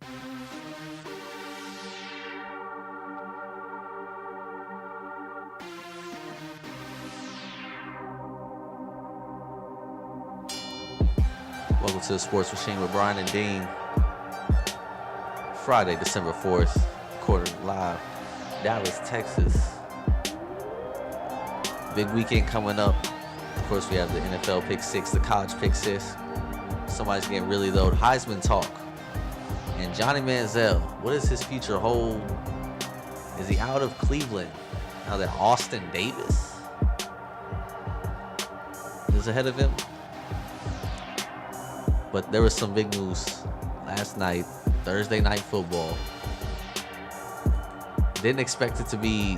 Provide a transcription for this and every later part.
Welcome to the Sports Machine with Brian and Dean. Friday, December 4th, recording live, Dallas, Texas. Big weekend coming up. Of course, we have the NFL Pick 6, the college Pick 6. Somebody's getting really low Heisman talk. And Johnny Manziel, what does his future hold? Is he out of Cleveland now that Austin Davis is ahead of him? But there was some big news last night, Thursday Night Football. Didn't expect it to be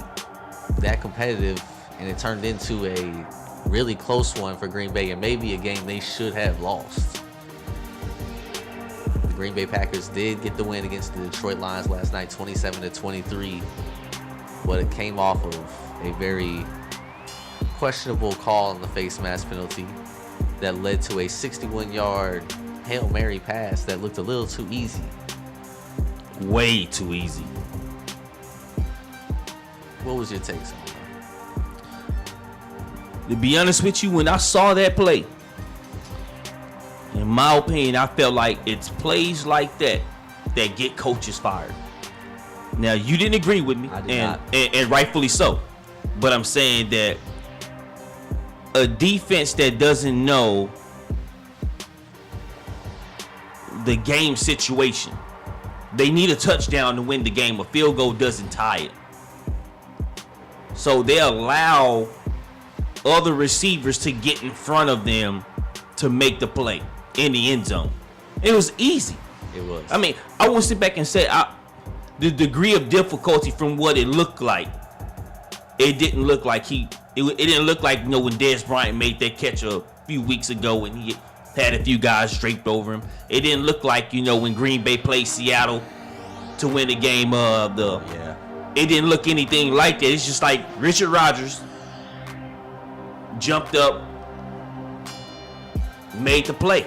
that competitive, and it turned into a really close one for Green Bay, and maybe a game they should have lost. The Green Bay Packers did get the win against the Detroit Lions last night, 27-23, but it came off of a very questionable call on the face mask penalty that led to a 61-yard Hail Mary pass that looked a little too easy. Way too easy. What was your takes on that? To be honest with you, when I saw that play, in my opinion, I felt like it's plays like that that get coaches fired. Now, you didn't agree with me, and rightfully so. But I'm saying that a defense that doesn't know the game situation, they need a touchdown to win the game. A field goal doesn't tie it. So they allow other receivers to get in front of them to make the play in the end zone. It was easy. It was. I mean, I won't sit back and say the degree of difficulty from what it looked like. It didn't look like it didn't look like, when Dez Bryant made that catch a few weeks ago and he had a few guys draped over him. It didn't look like, when Green Bay played Seattle to win the game It didn't look anything like that. It's just like Richard Rodgers jumped up, made the play.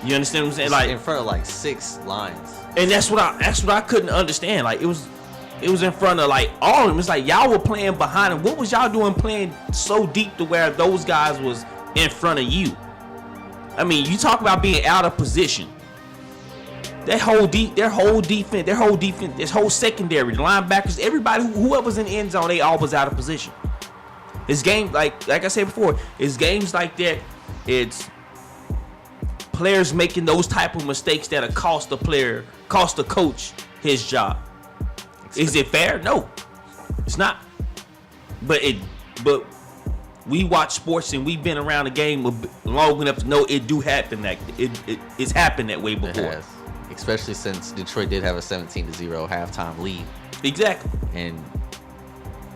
You understand what I'm saying? Like in front of like 6 lines. And that's what I couldn't understand. Like it was in front of like all of them. It's like y'all were playing behind them. What was y'all doing playing so deep to where those guys was in front of you? I mean, you talk about being out of position. Their whole defense, this whole secondary, the linebackers, everybody, whoever's in the end zone, they all was out of position. It's games like I said before, it's games like that. It's players making those type of mistakes that'll cost the coach his job. Is it fair? No, it's not. But we watch sports and we've been around the game long enough to know it do happen. It's happened that way before. It has. Especially since Detroit did have a 17-0 halftime lead. Exactly. And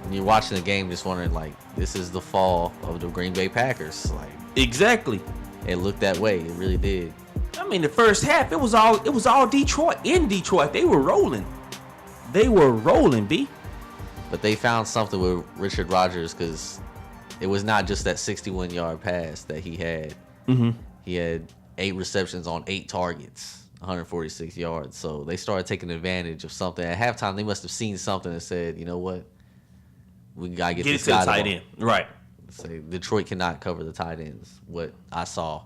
when you're watching the game, just wondering, like, this is the fall of the Green Bay Packers. Like, exactly. It looked that way. It really did. I mean, the first half, it was all Detroit. In Detroit, they were rolling. B. But they found something with Richard Rodgers, because it was not just that 61-yard pass that he had. Mm-hmm. He had 8 receptions on 8 targets, 146 yards. So they started taking advantage of something. At halftime, they must have seen something and said, you know what? We got to get this guy to the tight end. Right. Say Detroit cannot cover the tight ends. What I saw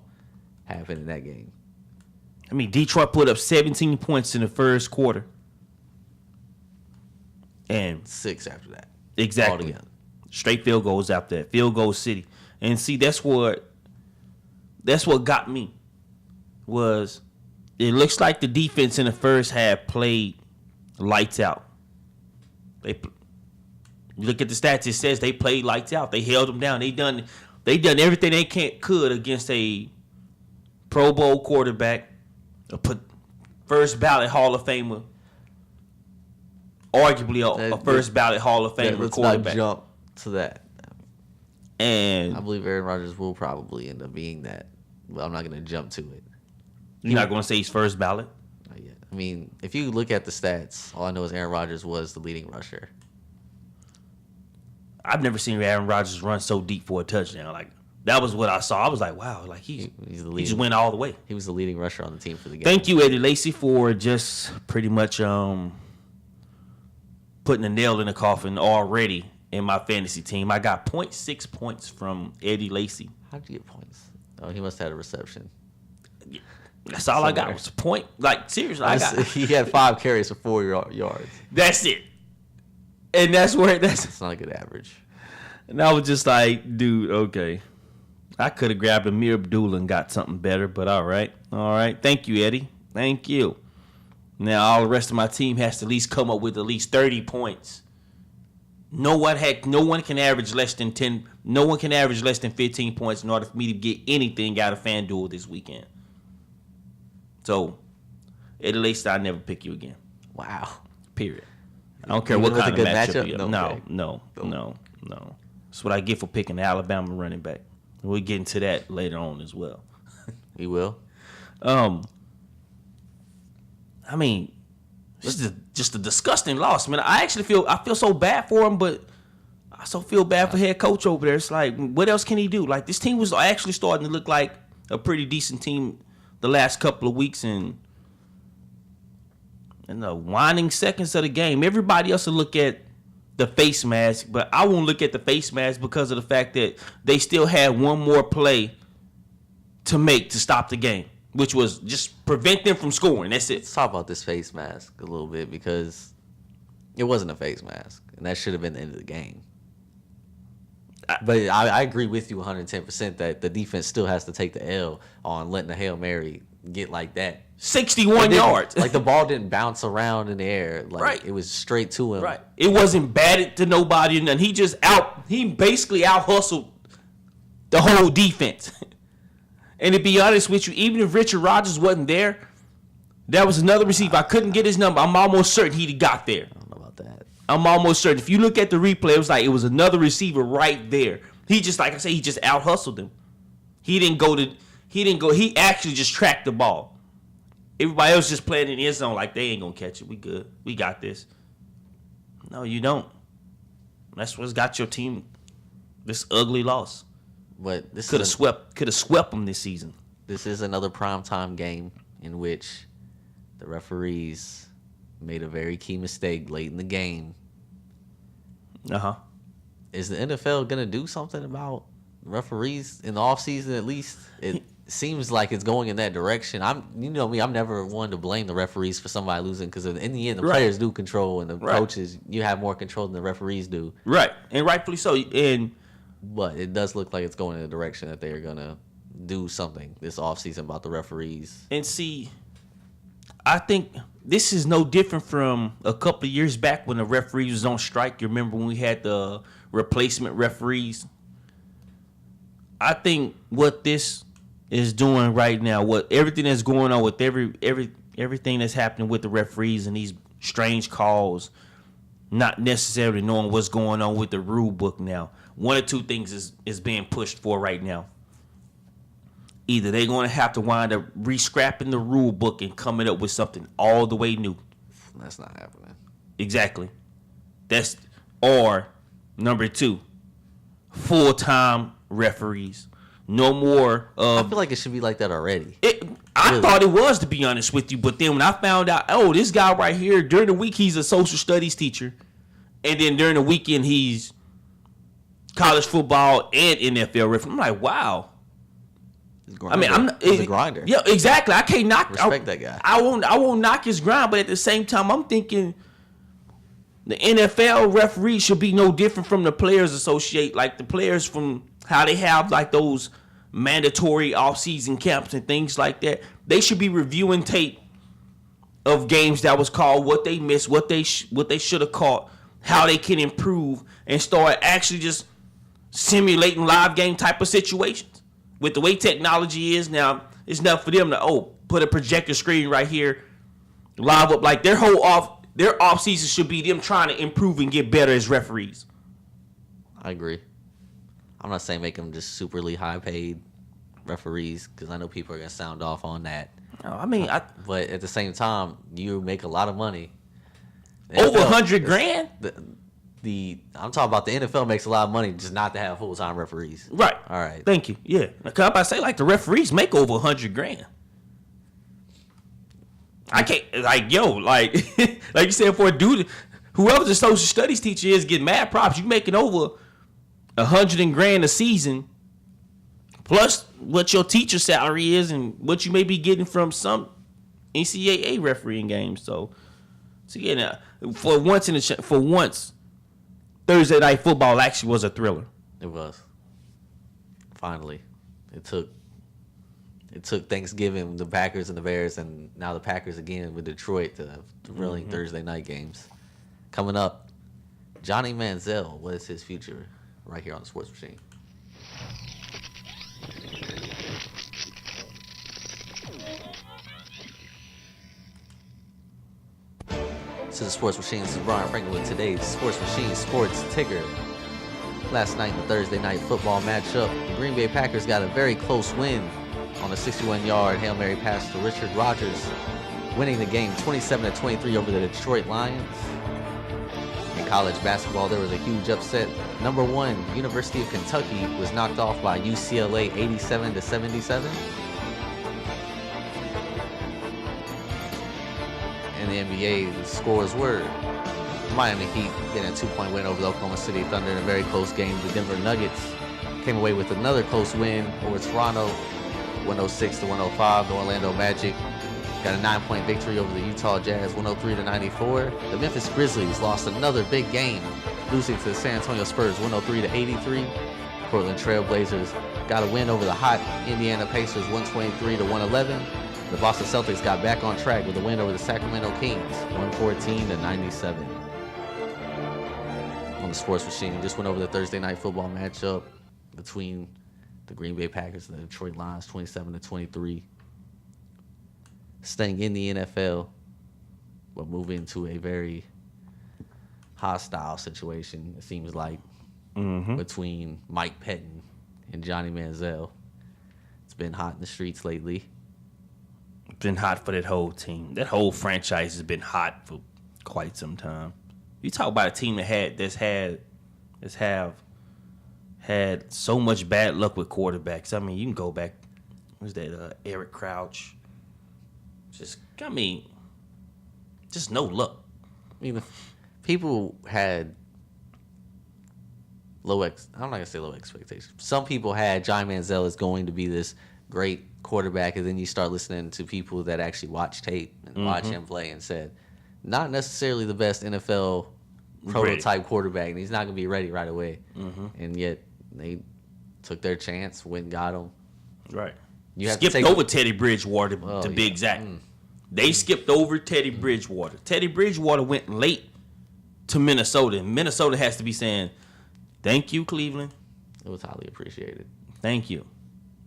happen in that game. I mean, Detroit put up 17 points in the first quarter. And 6 after that. Exactly. Altogether. Straight field goals after that. Field goal city. And see, that's what got me. Was it looks like the defense in the first half played lights out. You look at the stats, it says they played lights out. They held them down. They done everything they could against a Pro Bowl quarterback, first ballot Hall of Famer, arguably a first ballot Hall of Famer quarterback. Let's not jump to that. And I believe Aaron Rodgers will probably end up being that, but I'm not going to jump to it. You're not going to say he's first ballot? Not yet. I mean, if you look at the stats, all I know is Aaron Rodgers was the leading rusher. I've never seen Aaron Rodgers run so deep for a touchdown. Like That was what I saw. I was like, wow, like He's the he leading. just went all the way. He was the leading rusher on the team for the game. Thank you, Eddie Lacy, for just pretty much putting a nail in the coffin already in my fantasy team. I got 0.6 points from Eddie Lacy. How'd you get points? Oh, he must have had a reception. That's all I got was a point. Like, seriously, I got. He had 5 carries for 4 yards. That's it. And that's where that's. It's not a good average. And I was just like, dude, okay. I could have grabbed Amir Abdullah and got something better, but all right. All right. Thank you, Eddie. Thank you. Now, all the rest of my team has to at least come up with at least 30 points. No one can average less than 10. No one can average less than 15 points in order for me to get anything out of FanDuel this weekend. So, Eddie Lacy, I'll never pick you again. Wow. Period. I don't care Even what with kind a of good matchup matchup? you have. Okay. No. That's what I get for picking the Alabama running back. We'll get into that later on as well. He will. I mean, this is just a disgusting loss, man. I feel so bad for him, but I also feel bad for head coach over there. It's like, what else can he do? Like, this team was actually starting to look like a pretty decent team the last couple of weeks, and in the winding seconds of the game, everybody else will look at the face mask, but I won't look at the face mask because of the fact that they still had one more play to make to stop the game, which was just prevent them from scoring. That's it. Let's talk about this face mask a little bit because it wasn't a face mask, and that should have been the end of the game. But I agree with you 110% that the defense still has to take the L on letting the Hail Mary get like that. 61 yards. Like, the ball didn't bounce around in the air. Like, Right. It was straight to him. Right. It wasn't batted to nobody, and he basically out hustled the whole defense. And to be honest with you, even if Richard Rodgers wasn't there, that was another receiver. I couldn't get his number. I'm almost certain he'd have got there. I don't know about that. I'm almost certain. If you look at the replay, it was another receiver right there. He just, like I say, he just out hustled him. He actually just tracked the ball. Everybody else just playing in the end zone like they ain't gonna catch it. We good. We got this. No, you don't. That's what's got your team this ugly loss. But this Could have swept them this season. This is another primetime game in which the referees made a very key mistake late in the game. Is the NFL gonna do something about referees in the offseason at least? It seems like it's going in that direction. You know me, I'm never one to blame the referees for somebody losing because in the end the players do control and the coaches, you have more control than the referees do. Right, and rightfully so. But it does look like it's going in the direction that they're gonna do something this offseason about the referees. And see, I think this is no different from a couple of years back when the referees was on strike. You remember when we had the replacement referees? I think what this is doing right now, everything that's going on with everything that's happening with the referees and these strange calls, not necessarily knowing what's going on with the rule book now. One or two things is being pushed for right now. Either they're going to have to wind up re-scrapping the rule book and coming up with something all the way new. That's not happening. Exactly. Or number 2, full-time referees. No more. I feel like it should be like that already. I thought it was, to be honest with you, but then when I found out, this guy right here, during the week he's a social studies teacher, and then during the weekend he's college football and NFL referee. I'm like, wow. I mean, he's a grinder. Yeah, exactly. I can't knock. Respect that guy. I won't knock his grind, but at the same time, I'm thinking the NFL referees should be no different from the players associate, like the players from how they have like those mandatory off-season camps and things like that. They should be reviewing tape of games that was called, what they missed, what they should have caught, how they can improve, and start actually just simulating live game type of situations. With the way technology is now, it's enough for them to put a projector screen right here, live up. Like their off season should be them trying to improve and get better as referees. I agree. I'm not saying make them just superly high paid referees because I know people are gonna sound off on that. No, I mean, but at the same time, you make a lot of money. Over $100,000. I'm talking about the NFL makes a lot of money just not to have full-time referees. Right. All right. Thank you. Yeah. I'm about to say, like, the referees make over $100,000. I can't, like, yo, like, like you said, for a dude, whoever the social studies teacher is, get mad props. You making over $100,000 a season, plus what your teacher salary is and what you may be getting from some NCAA refereeing games. So yeah, now, for once, Thursday Night Football actually was a thriller. It was. Finally, it took Thanksgiving, the Packers and the Bears, and now the Packers again with Detroit to have thrilling Thursday night games. Coming up, Johnny Manziel. What is his future? Right here on the Sports Machine. This is the Sports Machine. This is Brian Franklin with today's Sports Machine Sports Ticker. Last night in the Thursday night football matchup, the Green Bay Packers got a very close win on a 61-yard Hail Mary pass to Richard Rodgers, winning the game 27-23 over the Detroit Lions. In college basketball, there was a huge upset. Number 1, University of Kentucky was knocked off by UCLA 87-77. In the NBA, the scores were Miami Heat getting a 2-point win over the Oklahoma City Thunder in a very close game. The Denver Nuggets came away with another close win over Toronto, 106-105. The Orlando Magic got a 9-point victory over the Utah Jazz, 103-94. The Memphis Grizzlies lost another big game, losing to the San Antonio Spurs, 103-83. Portland Trail Blazers got a win over the hot Indiana Pacers, 123-111. The Boston Celtics got back on track with a win over the Sacramento Kings, 114-97. On the Sports Machine, just went over the Thursday night football matchup between the Green Bay Packers and the Detroit Lions, 27-23. Staying in the NFL, but moving to a very hostile situation, it seems like, between Mike Pettin and Johnny Manziel. It's been hot in the streets lately. Been hot for that whole team. That whole franchise has been hot for quite some time. You talk about a team that's had so much bad luck with quarterbacks. I mean, you can go back. Who's that? Eric Crouch. Just no luck. I mean, people had I'm not gonna say low expectations. Some people had Johnny Manziel as going to be this great quarterback, and then you start listening to people that actually watch tape and watch him play and said, not necessarily the best NFL prototype quarterback, and he's not gonna be ready right away. And yet they took their chance, went and got him. Right. You have skipped to over Teddy Bridgewater to be exact. They skipped over Teddy Bridgewater. Teddy Bridgewater went late to Minnesota, and Minnesota has to be saying, thank you, Cleveland. It was highly appreciated. Thank you.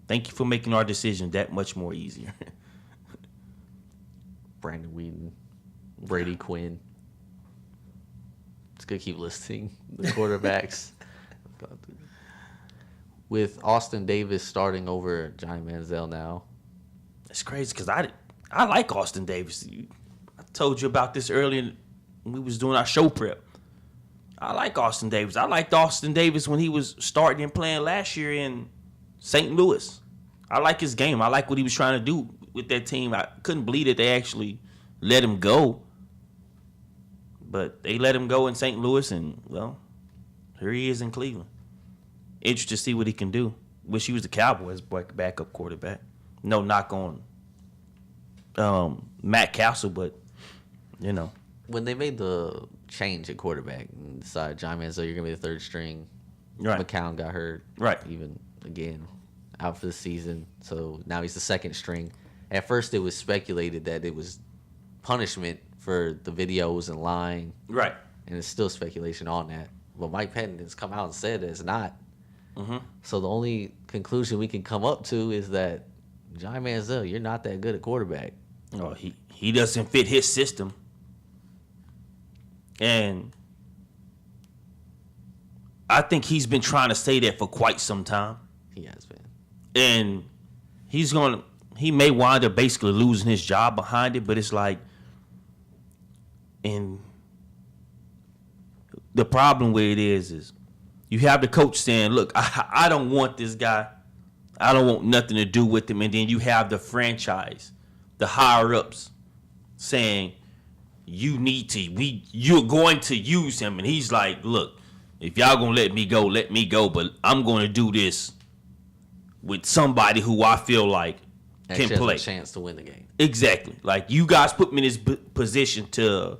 Thank you for making our decision that much more easier. Brandon Whedon, Brady Quinn. It's good to keep listing the quarterbacks. With Austin Davis starting over Johnny Manziel now. It's crazy because I like Austin Davis. I told you about this earlier when we was doing our show prep. I like Austin Davis. I liked Austin Davis when he was starting and playing last year in St. Louis. I like his game. I like what he was trying to do with that team. I couldn't believe that they actually let him go. But they let him go in St. Louis, and, well, here he is in Cleveland. Interested to see what he can do. Wish he was the Cowboys' backup quarterback. No knock on Matt Castle, but, you know. When they made the change at quarterback and decided Johnny Manziel, you're going to be the third string, Right. McCown got hurt. Right. Even again, out for the season. So now he's the second string. At first, it was speculated that it was punishment for the videos and lying. Right. And it's still speculation on that. But Mike Pettin has come out and said that it's not. So the only conclusion we can come up to is that Johnny Manziel, you're not that good at quarterback. Oh, he doesn't fit his system. And I think he's been trying to say that for quite some time. He has been. And he may wind up basically losing his job behind it, but it's like, and the problem with it is you have the coach saying, look, I don't want this guy. I don't want nothing to do with him. And then you have the franchise, the higher ups saying, you're going to use him. And he's like, look, if y'all gonna let me go, but I'm gonna do this with somebody who I feel like can play. A chance to win the game. Exactly. Like, you guys put me in this position to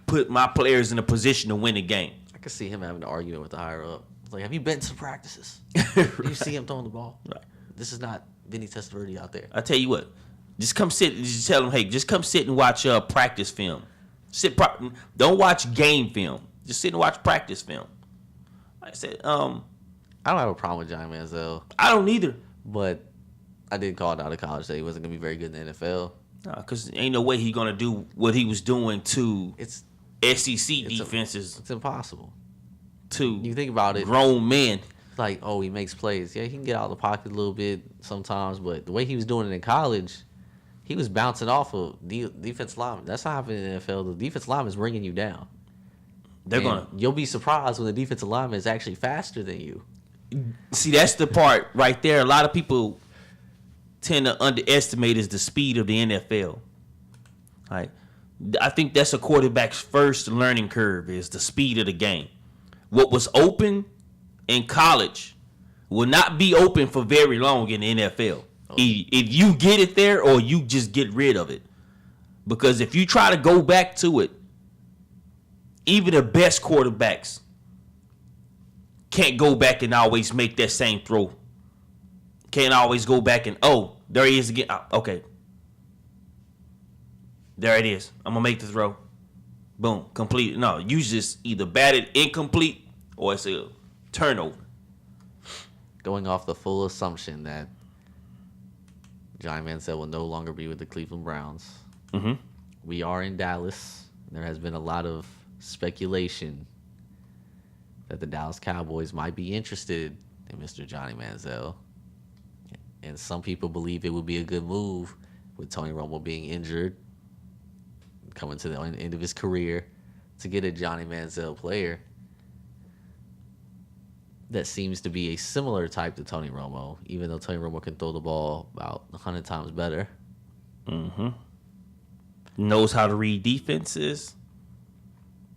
put my players in a position to win the game. I could see him having an argument with the higher up. It's like, have you been to the practices? Do you see him throwing the ball? Right. This is not Vinny Testaverde out there. I tell you what, just come sit. Just tell him, hey, just come sit and watch practice film. Don't watch game film. Just sit and watch practice film. I said, I don't have a problem with Johnny Manziel, I don't either. but I did call it out of college that he wasn't gonna be very good in the NFL. Nah, because ain't no way he's gonna do what he was doing to It's SEC defenses it's impossible. to You think about it, grown men. it's like, oh, he makes plays. Yeah, he can get out of the pocket a little bit sometimes, but the way he was doing it in college, he was bouncing off of defense linemen. That's not happening in the NFL. The defense lineman is bringing you down. You'll be surprised when the defensive lineman is actually faster than you. See, that's the part right there. A lot of people tend to underestimate is the speed of the NFL. Right? I think that's a quarterback's first learning curve is the speed of the game. What was open in college will not be open for very long in the NFL. If you get it there or you just get rid of it. Because if you try to go back to it, even the best quarterbacks can't go back and always make that same throw. Can't always go back and, oh, there he is again. Okay. There it is. I'm going to make the throw. Boom. Complete. No, you just either batted incomplete or it's a turnover. Going off the full assumption that Johnny Manziel will no longer be with the Cleveland Browns. Mm-hmm. We are in Dallas. There has been a lot of speculation that the Dallas Cowboys might be interested in Mr. Johnny Manziel. And some people believe it would be a good move with Tony Romo being injured, coming to the end of his career, to get a Johnny Manziel player that seems to be a similar type to Tony Romo, even though Tony Romo can throw the ball about 100 times better. Mm-hmm. Knows how to read defenses.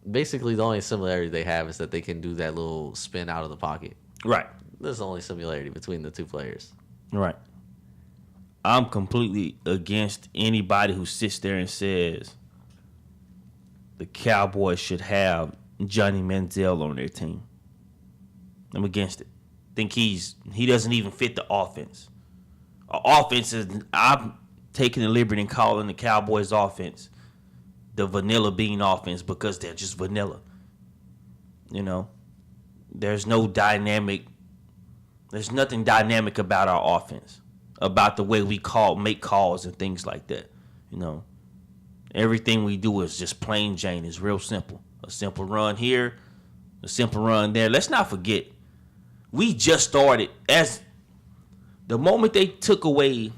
Basically, the only similarity they have is that they can do that little spin out of the pocket. Right. There's the only similarity between the two players. Right. I'm completely against anybody who sits there and says the Cowboys should have Johnny Manziel on their team. I'm against it. Think he doesn't even fit the offense. I'm taking the liberty and calling the Cowboys offense the vanilla bean offense because they're just vanilla. You know, there's no dynamic. There's nothing dynamic about our offense, about the way we make calls and things like that. You know, everything we do is just plain Jane. It's real simple. A simple run here, a simple run there. Let's not forget, we just started as the moment they took away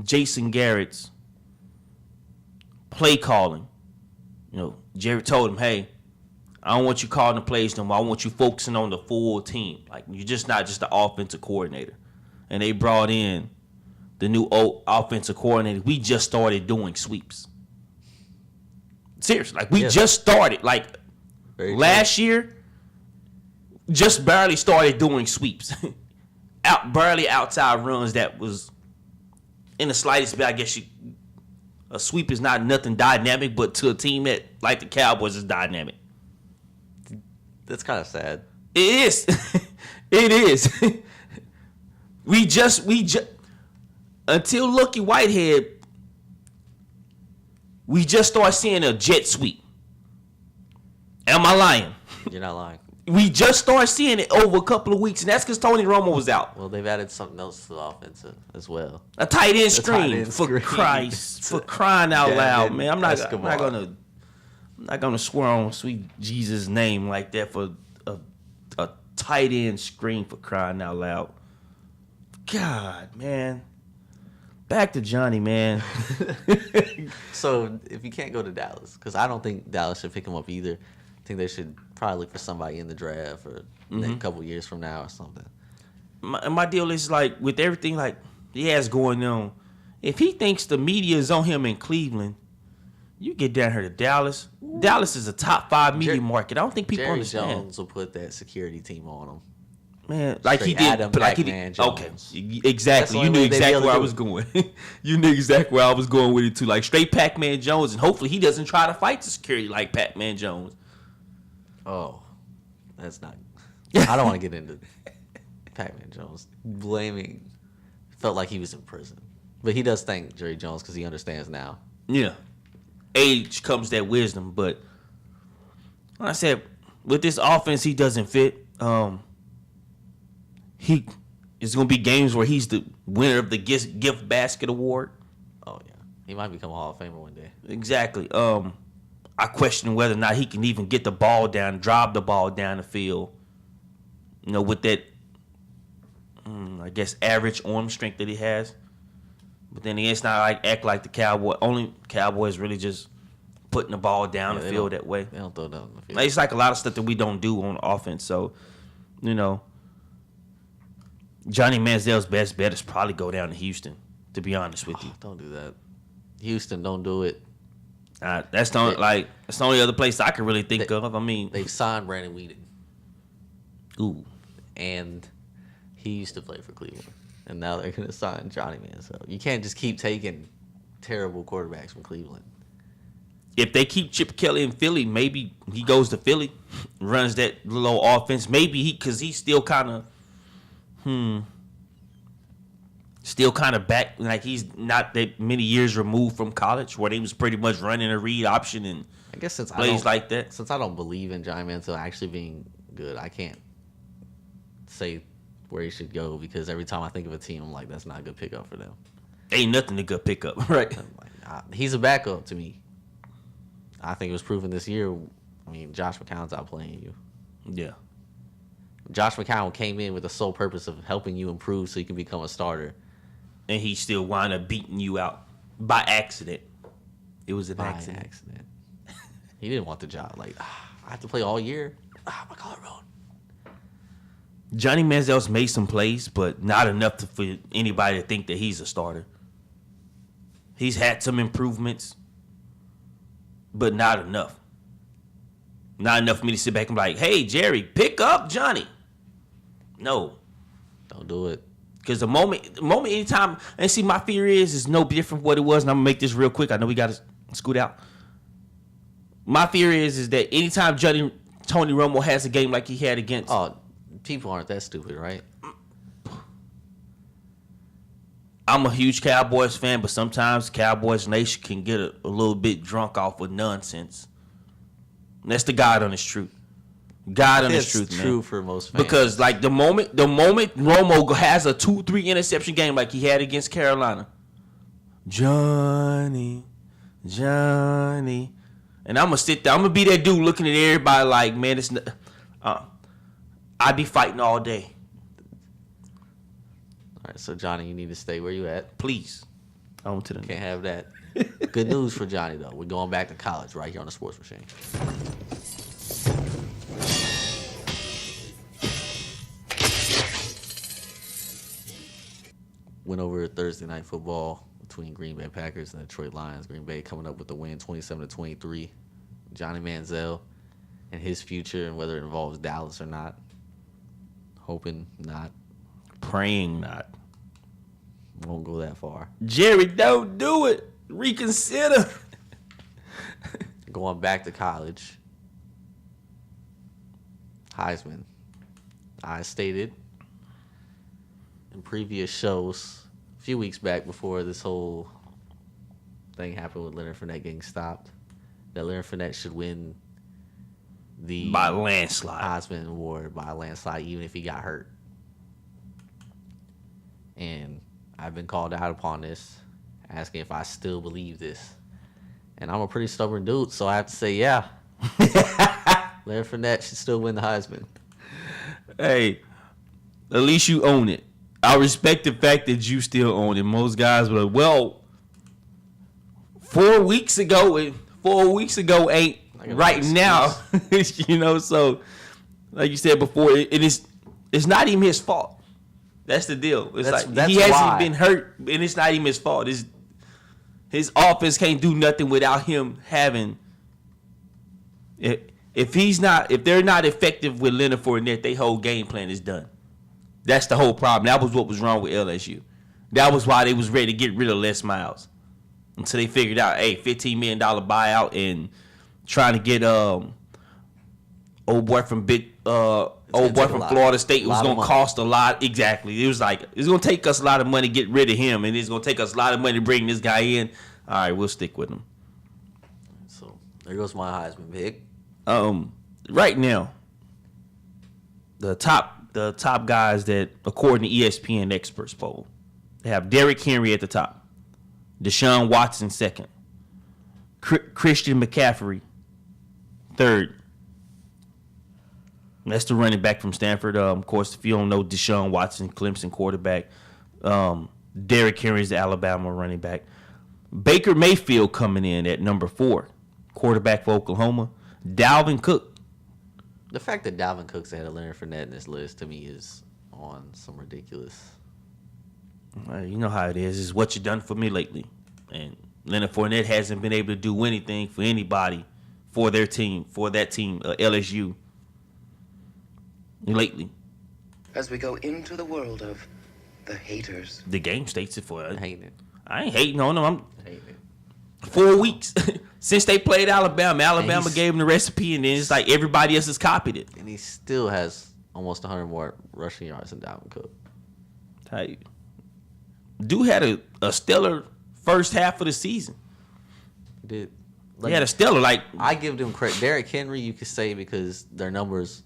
Jason Garrett's play calling. You know, Jerry told him, hey, I don't want you calling the plays no more. I want you focusing on the full team. Like, you're just not just the offensive coordinator. And they brought in the new offensive coordinator. We just started doing sweeps. Seriously, like, we just started. Like, last year, just barely started doing sweeps. Barely outside runs that was in the slightest bit, I guess a sweep is not nothing dynamic, but to a team that, like the Cowboys, is dynamic. That's kind of sad. It is. It is. we just until Lucky Whitehead, we just started seeing a jet sweep. Am I lying? You're not lying. We just started seeing it over a couple of weeks, and that's because Tony Romo was out. Well, they've added something else to the offense as well. A tight end screen, for crying out loud, man. I'm not gonna swear on sweet Jesus' name like that for a tight end screen, for crying out loud. God, man. Back to Johnny, man. So if you can't go to Dallas, because I don't think Dallas should pick him up either. think they should probably look for somebody in the draft or a couple years from now or something. My deal is like with everything like he has going on. If he thinks the media is on him in Cleveland, you get down here to Dallas. Dallas is a top 5 media market. I don't think people Jerry understand. Jones will put that security team on him. Man, like Straight he did. Adam But like he Pac-Man did. Jones. Okay, exactly. the You only knew way they be exactly able to where I do was it. going. You knew exactly where I was going with it too. Like straight Pac-Man Jones, and hopefully he doesn't try to fight the security like Pac-Man Jones. Oh, that's not. I don't want to get into Pac-Man Jones blaming. Felt like he was in prison, but he does thank Jerry Jones because he understands now. Yeah, age comes that wisdom, but like I said, with this offense, he doesn't fit. He it's gonna be games where he's the winner of the gift basket award. Oh yeah, he might become a Hall of Famer one day. Exactly. I question whether or not he can even get the ball down, drive the ball down the field. You know, with that, I guess average arm strength that he has. But then again, it's not like act like the Cowboy. Only Cowboys really just putting the ball down the field that way. They don't throw it down the field. Like, it's like a lot of stuff that we don't do on offense. So, you know, Johnny Manziel's best bet is probably go down to Houston. To be honest with you, Don't do that. Houston, don't do it. that's the only, that's the only other place I can really think of. I mean, They've signed Brandon Whedon, ooh, and he used to play for Cleveland, and now they're going to sign Johnny Manziel. You can't just keep taking terrible quarterbacks from Cleveland. if they keep Chip Kelly in Philly, maybe he goes to Philly, runs that little offense. Maybe because he's still kind of, back. Like he's not that many years removed from college, where they was pretty much running a read option and I guess since plays like that. Since I don't believe in Johnny Manziel actually being good, I can't say where he should go because every time I think of a team, I'm like, that's not a good pickup for them. Ain't nothing to good pickup, right? I'm like, he's a backup to me. I think it was proven this year. I mean, Josh McCown's outplaying you. Yeah. Josh McCown came in with the sole purpose of helping you improve so you can become a starter. And he still wound up beating you out by accident. It was an By accident. accident. He didn't want the job. Like, I have to play all year. My collarbone. Johnny Manziel's made some plays, but not enough for anybody to think that he's a starter. He's had some improvements, but not enough. Not enough for me to sit back and be like, hey, Jerry, pick up Johnny. No. Don't do it. Because the moment anytime, and see, my fear is no different from what it was, and I'm going to make this real quick. I know we got to scoot out. My fear is that anytime Tony Romo has a game like he had against... Oh, people aren't that stupid, right? I'm a huge Cowboys fan, but sometimes Cowboys Nation can get a little bit drunk off with nonsense. And that's the God honest truth. God honest truth, man. It's true for most fans. Because like the moment Romo has a 2-3 interception game like he had against Carolina, Johnny, and I'm gonna sit there. I'm gonna be that dude looking at everybody like, man, it's I'd be fighting all day. All right, so Johnny, you need to stay where you at. Please. On to the Can't have that. Good news for Johnny, though. We're going back to college right here on the Sports Machine. Went over Thursday Night Football between Green Bay Packers and Detroit Lions. Green Bay coming up with the win 27-23. Johnny Manziel and his future and whether it involves Dallas or not. Hoping not. praying not. Won't go that far. Jerry, don't do it. Reconsider. Going back to college. Heisman. I stated in previous shows a few weeks back before this whole thing happened with Leonard Fournette getting stopped that Leonard Fournette should win the By landslide. Heisman Award by a landslide even if he got hurt. And I've been called out upon this, asking if I still believe this. And I'm a pretty stubborn dude, so I have to say, yeah. Leonard Fournette should still win the Heisman. Hey, at least you own it. I respect the fact that you still own it. Most guys were like, well, 4 weeks ago ain't right now. So like you said before, it's not even his fault. That's the deal. That's he hasn't been hurt, and it's not even his fault. His offense can't do nothing without him having. If they're not effective with Leonard Fournette, their whole game plan is done. That's the whole problem. That was what was wrong with LSU. That was why they was ready to get rid of Les Miles until they figured out, hey, $15 million buyout and trying to get old boy from Florida State was going to cost a lot. Exactly. It was like, it's going to take us a lot of money to get rid of him, and it's going to take us a lot of money to bring this guy in. All right, we'll stick with him. So there goes my Heisman pick. Right now, the top guys that, according to ESPN experts poll, they have Derrick Henry at the top, Deshaun Watson second, Christian McCaffrey third. That's the running back from Stanford. Of course, if you don't know, Deshaun Watson, Clemson quarterback. Derrick Henry is the Alabama running back. Baker Mayfield coming in at number 4, quarterback for Oklahoma. Dalvin Cook. The fact that Dalvin Cook's ahead of Leonard Fournette in this list, to me, is on some ridiculous. You know how it is. It's what you done for me lately. And Leonard Fournette hasn't been able to do anything for anybody for their team, LSU, lately. As we go into the world of the haters. The game states it for us. I ain't hating on them. I'm hating it. 4 weeks since they played Alabama. Alabama gave him the recipe, and then it's like everybody else has copied it. And he still has almost 100 more rushing yards than Dalvin Cook. Hey, dude had a stellar first half of the season. He had a stellar, I give them credit. Derrick Henry, you could say, because their numbers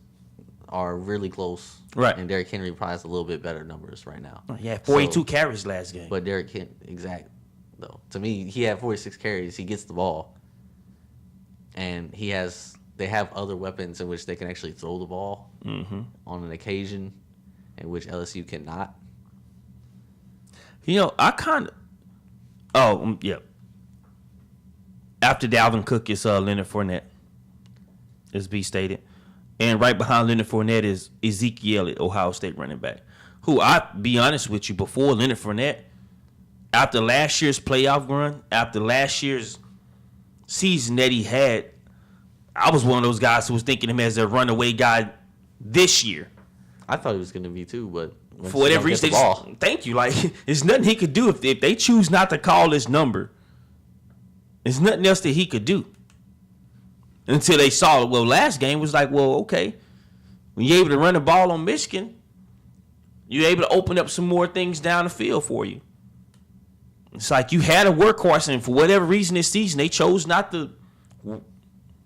are really close. Right. And Derrick Henry probably has a little bit better numbers right now. He had 42 carries last game. But Derrick Henry, exact, though. To me, he had 46 carries. He gets the ball. And they have other weapons in which they can actually throw the ball on an occasion in which LSU cannot. I kind of... yeah. After Dalvin Cook is Leonard Fournette, as B stated. And right behind Leonard Fournette is Ezekiel Elliott, Ohio State running back, who, I be honest with you, before Leonard Fournette, after last year's playoff run, after last year's season that he had, I was one of those guys who was thinking him as a runaway guy this year. I thought he was going to be too, but for whatever reason, thank you. There's nothing he could do if they choose not to call this number. There's nothing else that he could do. Until they saw it. Well, last game was like, well, okay. When you're able to run the ball on Michigan, you're able to open up some more things down the field for you. It's like you had a workhorse, and for whatever reason this season, they chose not to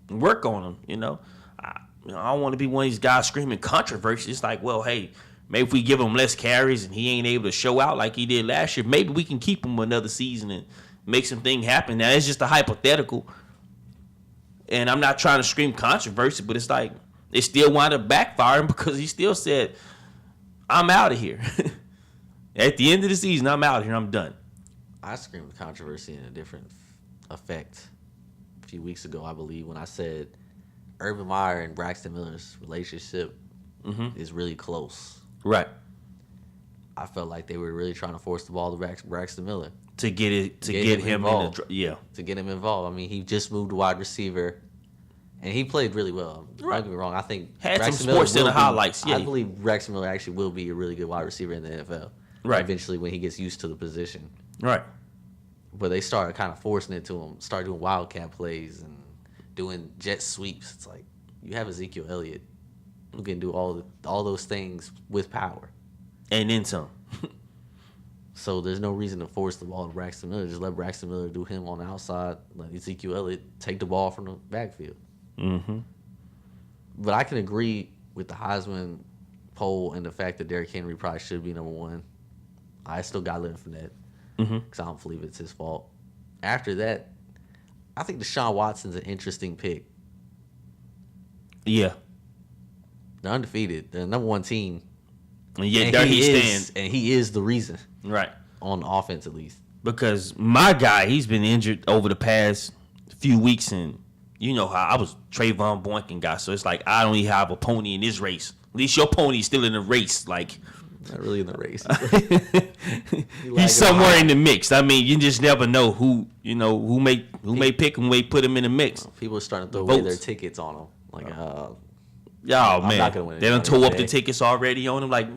work on him, I don't want to be one of these guys screaming controversy. It's like, well, hey, maybe if we give him less carries and he ain't able to show out like he did last year, maybe we can keep him another season and make something happen. Now, it's just a hypothetical. And I'm not trying to scream controversy, but it's like it still wound up backfiring because he still said, I'm out of here. At the end of the season, I'm out of here. I'm done. I screamed controversy in a different effect a few weeks ago, I believe, when I said Urban Meyer and Braxton Miller's relationship is really close. Right. I felt like they were really trying to force the ball to Braxton Miller. To get him involved. To get him involved. I mean, he just moved to wide receiver, and he played really well. Right. Don't get me wrong. I think had Braxton some sports center highlights. I believe Braxton Miller actually will be a really good wide receiver in the NFL. Right. Eventually, when he gets used to the position. Right. But they started kind of forcing it to him. Started doing wildcat plays and doing jet sweeps. It's like you have Ezekiel Elliott who can do all those things with power, and then some. So there's no reason to force the ball to Braxton Miller. Just let Braxton Miller do him on the outside. Let Ezekiel Elliott take the ball from the backfield. Mm-hmm. But I can agree with the Heisman poll and the fact that Derrick Henry probably should be number 1. I still got Leonard Fournette because I don't believe it's his fault. After that, I think Deshaun Watson's an interesting pick. Yeah. They're undefeated. They're the number 1 team. And yet there he stands. And he is the reason. Right. On offense, at least. Because my guy, he's been injured over the past few weeks, and, you know how I was Trayvon Boykin guy, so it's like I don't even have a pony in this race. At least your pony's still in the race. Like, Not really in the race. he's somewhere in the mix. I mean, you just never know who may pick him, may put him in the mix. People are starting to throw away their Votes. tickets on him. Like, Y'all, I'm man, not gonna win they done any tore money up the today. tickets already on him, like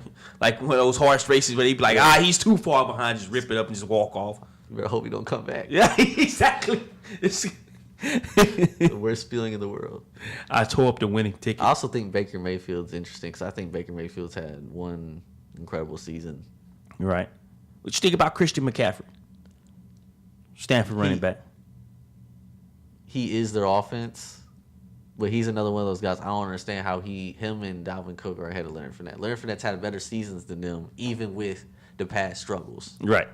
one of those horse races where they be like, he's too far behind, just rip it up and just walk off. you better hope he don't come back. Yeah, exactly. The worst feeling in the world. I tore up the winning ticket. I also think Baker Mayfield's interesting because I think Baker Mayfield's had one incredible season. Right. What you think about Christian McCaffrey? Stanford running back. He is their offense, but he's another one of those guys. I don't understand how him and Dalvin Cook are ahead of Leonard Fournette. Leonard Fournette's had better seasons than them, even with the past struggles. Right.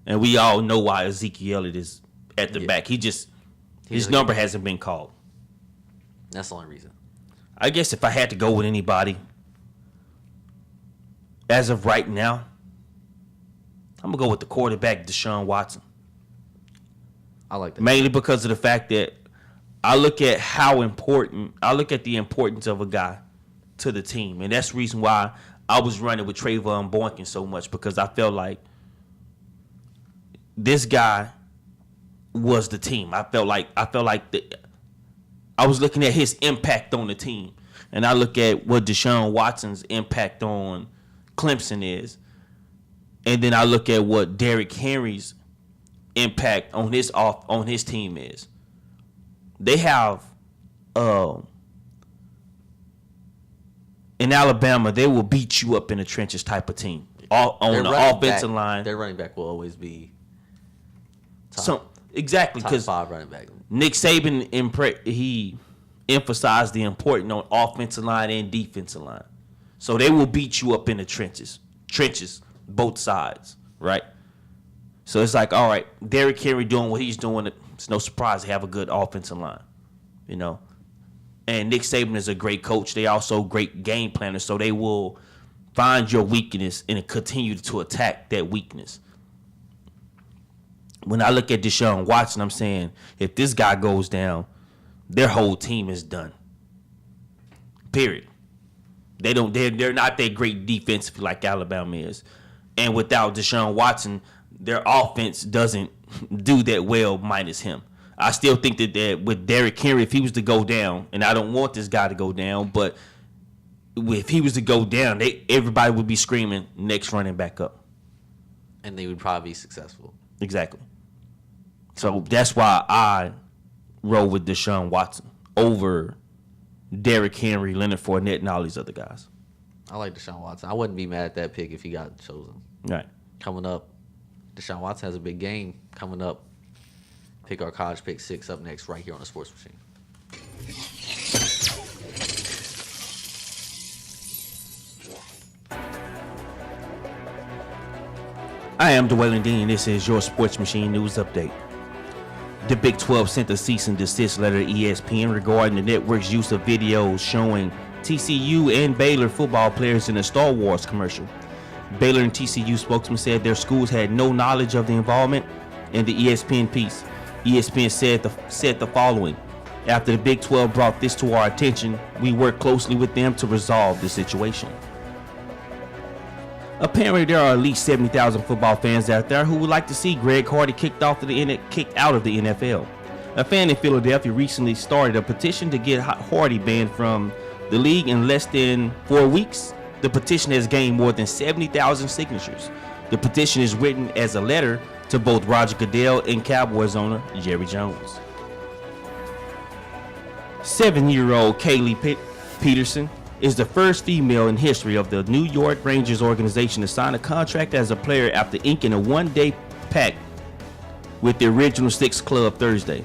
And we all know why Ezekiel Elliott is at the back. His number hasn't been called. That's the only reason. I guess if I had to go with anybody, as of right now, I'm going to go with the quarterback, Deshaun Watson. I like that. Mainly because of the fact that I look at the importance of a guy to the team. And that's the reason why I was running with Trayvon Boykin so much, because I felt like this guy was the team. I felt like I was looking at his impact on the team. And I look at what Deshaun Watson's impact on Clemson is. And then I look at what Derrick Henry's impact on his team is. They have in Alabama, they will beat you up in the trenches type of team. On the offensive line. Their running back will always be exactly, top because 5 running back. Nick Saban he emphasized the importance on offensive line and defensive line. So they will beat you up in the trenches, both sides, right? So it's like, all right, Derrick Henry doing what he's doing. It's no surprise to have a good offensive line, you know. And Nick Saban is a great coach. They also great game planners, so they will find your weakness and continue to attack that weakness. When I look at Deshaun Watson, I'm saying if this guy goes down, their whole team is done. Period. They're not that great defensively like Alabama is. And without Deshaun Watson, their offense doesn't do that well minus him. I still think that with Derrick Henry, if he was to go down, and I don't want this guy to go down, but if he was to go down, everybody would be screaming next running back up. And they would probably be successful. Exactly. So that's why I roll with Deshaun Watson over Derrick Henry, Leonard Fournette, and all these other guys. I like Deshaun Watson. I wouldn't be mad at that pick if he got chosen. Right. Coming up, Deshaun Watson has a big game coming up. Pick our college pick 6 up next right here on the Sports Machine. I am Dwayne Dean, and this is your Sports Machine News Update. The Big 12 sent a cease and desist letter to ESPN regarding the network's use of videos showing TCU and Baylor football players in a Star Wars commercial. Baylor and TCU spokesman said their schools had no knowledge of the involvement in the ESPN piece. ESPN said the following: after the Big 12 brought this to our attention, we worked closely with them to resolve the situation. Apparently, there are at least 70,000 football fans out there who would like to see Greg Hardy kicked out of the NFL. A fan in Philadelphia recently started a petition to get Hardy banned from the league in less than 4 weeks. The petition has gained more than 70,000 signatures. The petition is written as a letter to both Roger Goodell and Cowboys owner Jerry Jones. 7-year-old Kaylee Peterson is the first female in history of the New York Rangers organization to sign a contract as a player after inking a one-day pact with the original Six Club Thursday.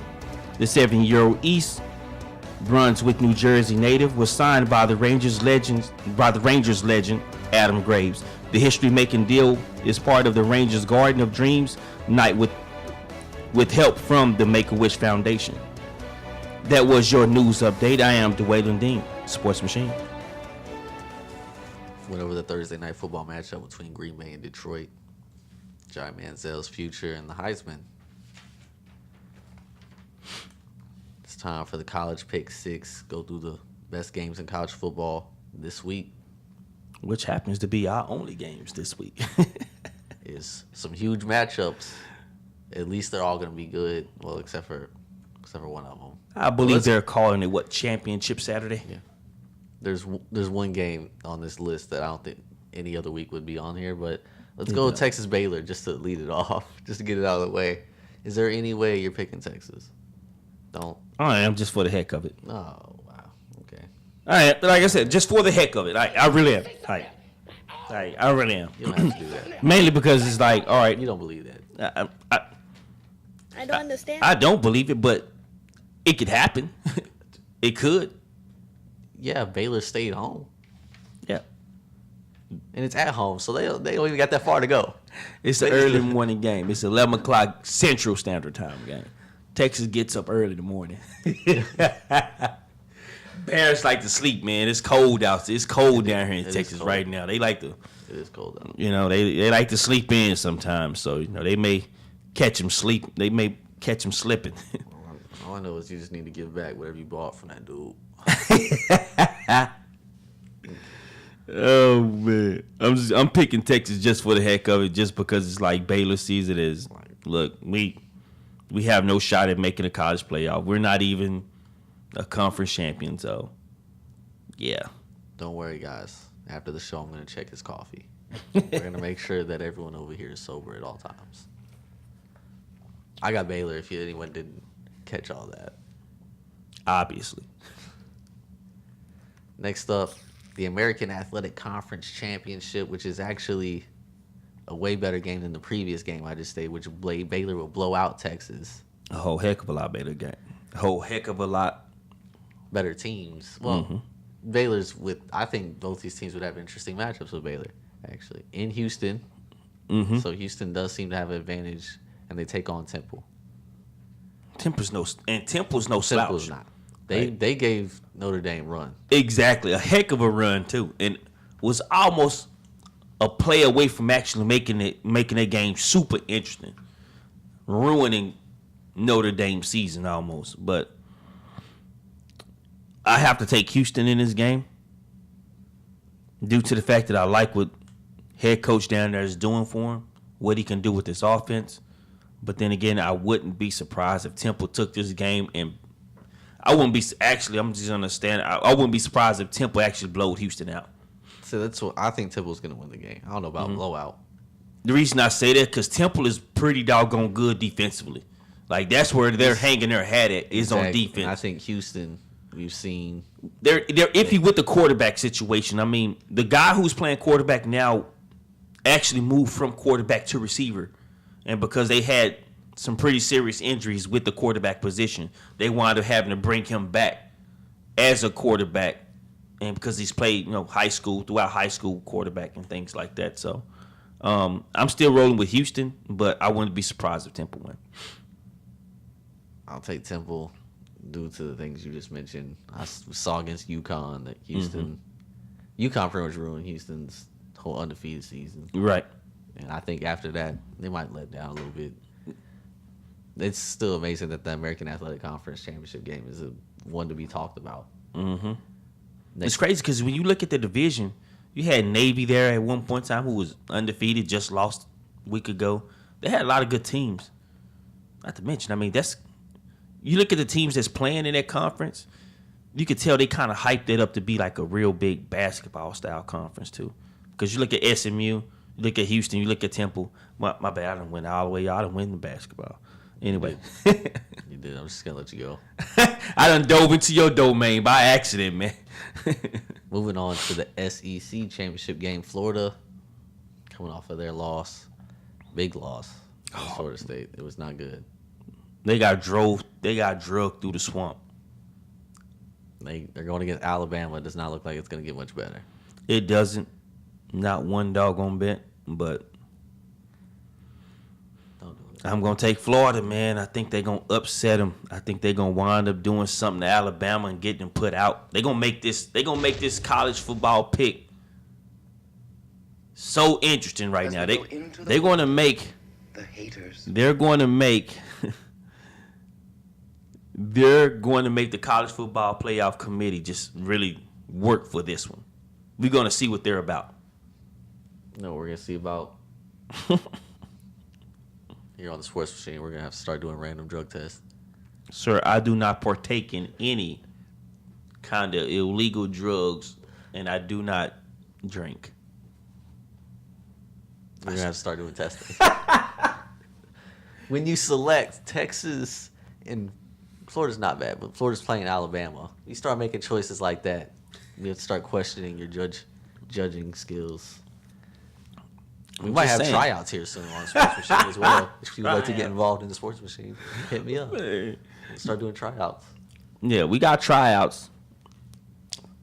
The 7-year-old East Brunswick, New Jersey native was signed by the Rangers legend Adam Graves. The history-making deal is part of the Rangers Garden of Dreams night with help from the Make-A-Wish Foundation. That was your news update. I am Dwayne Dean, Sports Machine. Went over the Thursday night football matchup between Green Bay and Detroit. Johnny Manziel's future and the Heisman. It's time for the college pick six. Go through the best games in college football this week. Which happens to be our only games this week. Is some huge matchups. At least they're all going to be good. Well, except for one of them. I believe they're calling it Championship Saturday. Yeah. There's one game on this list that I don't think any other week would be on here, but let's go with Texas Baylor just to lead it off, just to get it out of the way. Is there any way you're picking Texas? Don't. I am, just for the heck of it. Oh, wow. Okay. All right, like I said, just for the heck of it. I really am. I really am. You don't have to do that. Mainly because it's like, all right. You don't believe that. I don't understand. I don't believe it, but it could happen. It could. Yeah, Baylor stayed home. Yeah. And it's at home, so they don't even got that far to go. It's an early morning game. It's 11 o'clock Central Standard Time game. Texas gets up early in the morning. Bears like to sleep, man. It's cold out there. It's cold down here in Texas right now. They like to. It is cold out. You know, they like to sleep in sometimes. So, you know, they may catch them sleep. They may catch them slipping. All I know is you just need to give back whatever you bought from that dude. Oh man, I'm picking Texas just for the heck of it, just because it's like Baylor sees it as, look, we have no shot at making a college playoff. We're not even a conference champion, so yeah. Don't worry, guys. After the show, I'm gonna check his coffee. We're gonna make sure that everyone over here is sober at all times. I got Baylor. If anyone didn't catch all that, Obviously. next up, the American Athletic Conference Championship, which is actually a way better game than the previous game I just stated, which Baylor will blow out Texas. A whole heck of a lot better game. A whole heck of a lot. Better teams. Well, Baylor's I think both these teams would have interesting matchups with Baylor, actually. In Houston. So Houston does seem to have an advantage, and they take on Temple. Temple's no Temple's slouch. not. They gave Notre Dame run. Exactly. A heck of a run, too. And was almost a play away from actually making that game super interesting. Ruining Notre Dame season almost. But I have to take Houston in this game due to the fact that I like what head coach down there is doing for him, what he can do with this offense. But then again, I wouldn't be surprised if Temple took this game and I wouldn't be actually. I'm just understand. I wouldn't be surprised if Temple actually blowed Houston out. So that's what I think Temple's going to win the game. I don't know about blowout. The reason I say that because Temple is pretty doggone good defensively. Like that's where they're hanging their hat at is on defense. And I think Houston, we've seen they're iffy with the quarterback situation. I mean, the guy who's playing quarterback now actually moved from quarterback to receiver, and because they had some pretty serious injuries with the quarterback position, they wound up having to bring him back as a quarterback, and because he's played, throughout high school quarterback and things like that. So I'm still rolling with Houston, but I wouldn't be surprised if Temple win. I'll take Temple due to the things you just mentioned. I saw against UConn that UConn pretty much ruined Houston's whole undefeated season. Right. And I think after that, they might let down a little bit. It's still amazing that the American Athletic Conference Championship game is one to be talked about. It's crazy because when you look at the division, you had Navy there at one point in time who was undefeated, just lost a week ago. They had a lot of good teams. Not to mention, I mean, you look at the teams that's playing in that conference, you could tell they kind of hyped it up to be like a real big basketball-style conference, too. Because you look at SMU, you look at Houston, you look at Temple. My bad, I didn't win all the way. I didn't win the basketball. Anyway. You did. I'm just going to let you go. I done dove into your domain by accident, man. Moving on to the SEC Championship game. Florida, coming off of their loss. Big loss. Florida State. It was not good. They got drugged through the swamp. They're going against Alabama. It does not look like it's going to get much better. It doesn't. Not one doggone bit, but Don't do it. I'm going to take Florida, man. I think they're going to upset them. I think they're going to wind up doing something to Alabama and get them put out. They're going to make this college football pick so interesting right now. They're going to make The haters. they're going to make they're going to make the college football playoff committee just really work for this one. We're going to see what they're about. You know what we're going to see about? Here on the Sports Machine, we're going to have to start doing random drug tests. Sir, I do not partake in any kind of illegal drugs, and I do not drink. We're going to have to start doing testing. When you select Texas and Florida's not bad, but Florida's playing Alabama, you start making choices like that. You have to start questioning your judging skills. We might have tryouts here soon on Sports Machine as well. If you'd like to get involved in the Sports Machine, hit me up. Start doing tryouts. Yeah, we got tryouts.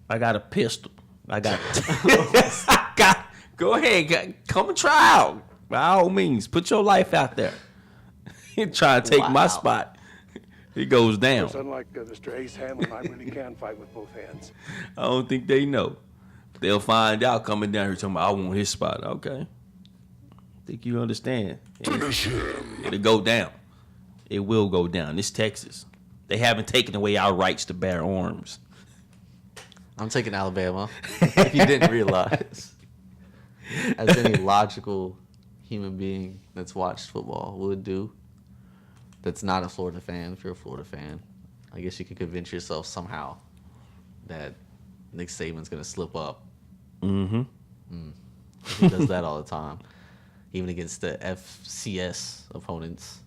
I got a pistol. I got. Go ahead, come and try out. By all means, put your life out there. Try to take my spot. It goes down. Unlike Mr. Ace Hamlin, I really can fight with both hands. I don't think they know. They'll find out coming down here talking about, I want his spot. Okay. Think you understand. It'll go down. It will go down. It's Texas. They haven't taken away our rights to bear arms. I'm taking Alabama. If you didn't realize. As any logical human being that's watched football would do. That's not a Florida fan. If you're a Florida fan, I guess you could convince yourself somehow that Nick Saban's going to slip up. Mm-hmm. He does that all the time. Even against the FCS opponents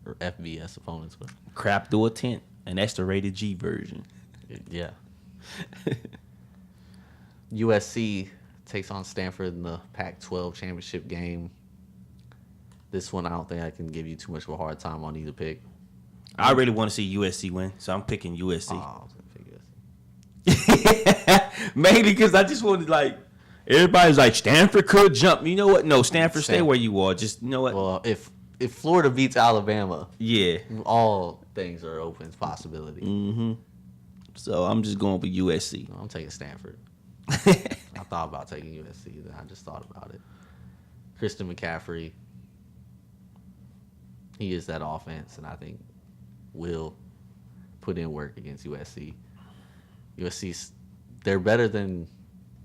or FBS opponents. But Crap through a tent, and that's the rated G version. Yeah. USC takes on Stanford in the Pac-12 championship game. This one, I don't think I can give you too much of a hard time on either pick. I really want to see USC win, so I'm picking USC. Oh, I was gonna pick USC. Mainly because I just wanted, like, everybody's like, Stanford could jump. You know what? No, Stanford, stay where you are. Just, you know what? Well, if Florida beats Alabama, Yeah. all things are open to possibility. Mm-hmm. So I'm just going with USC. I'm taking Stanford. I thought about taking USC, then I just thought about it. Christian McCaffrey, he is that offense, and I think will put in work against USC. USC's, they're better than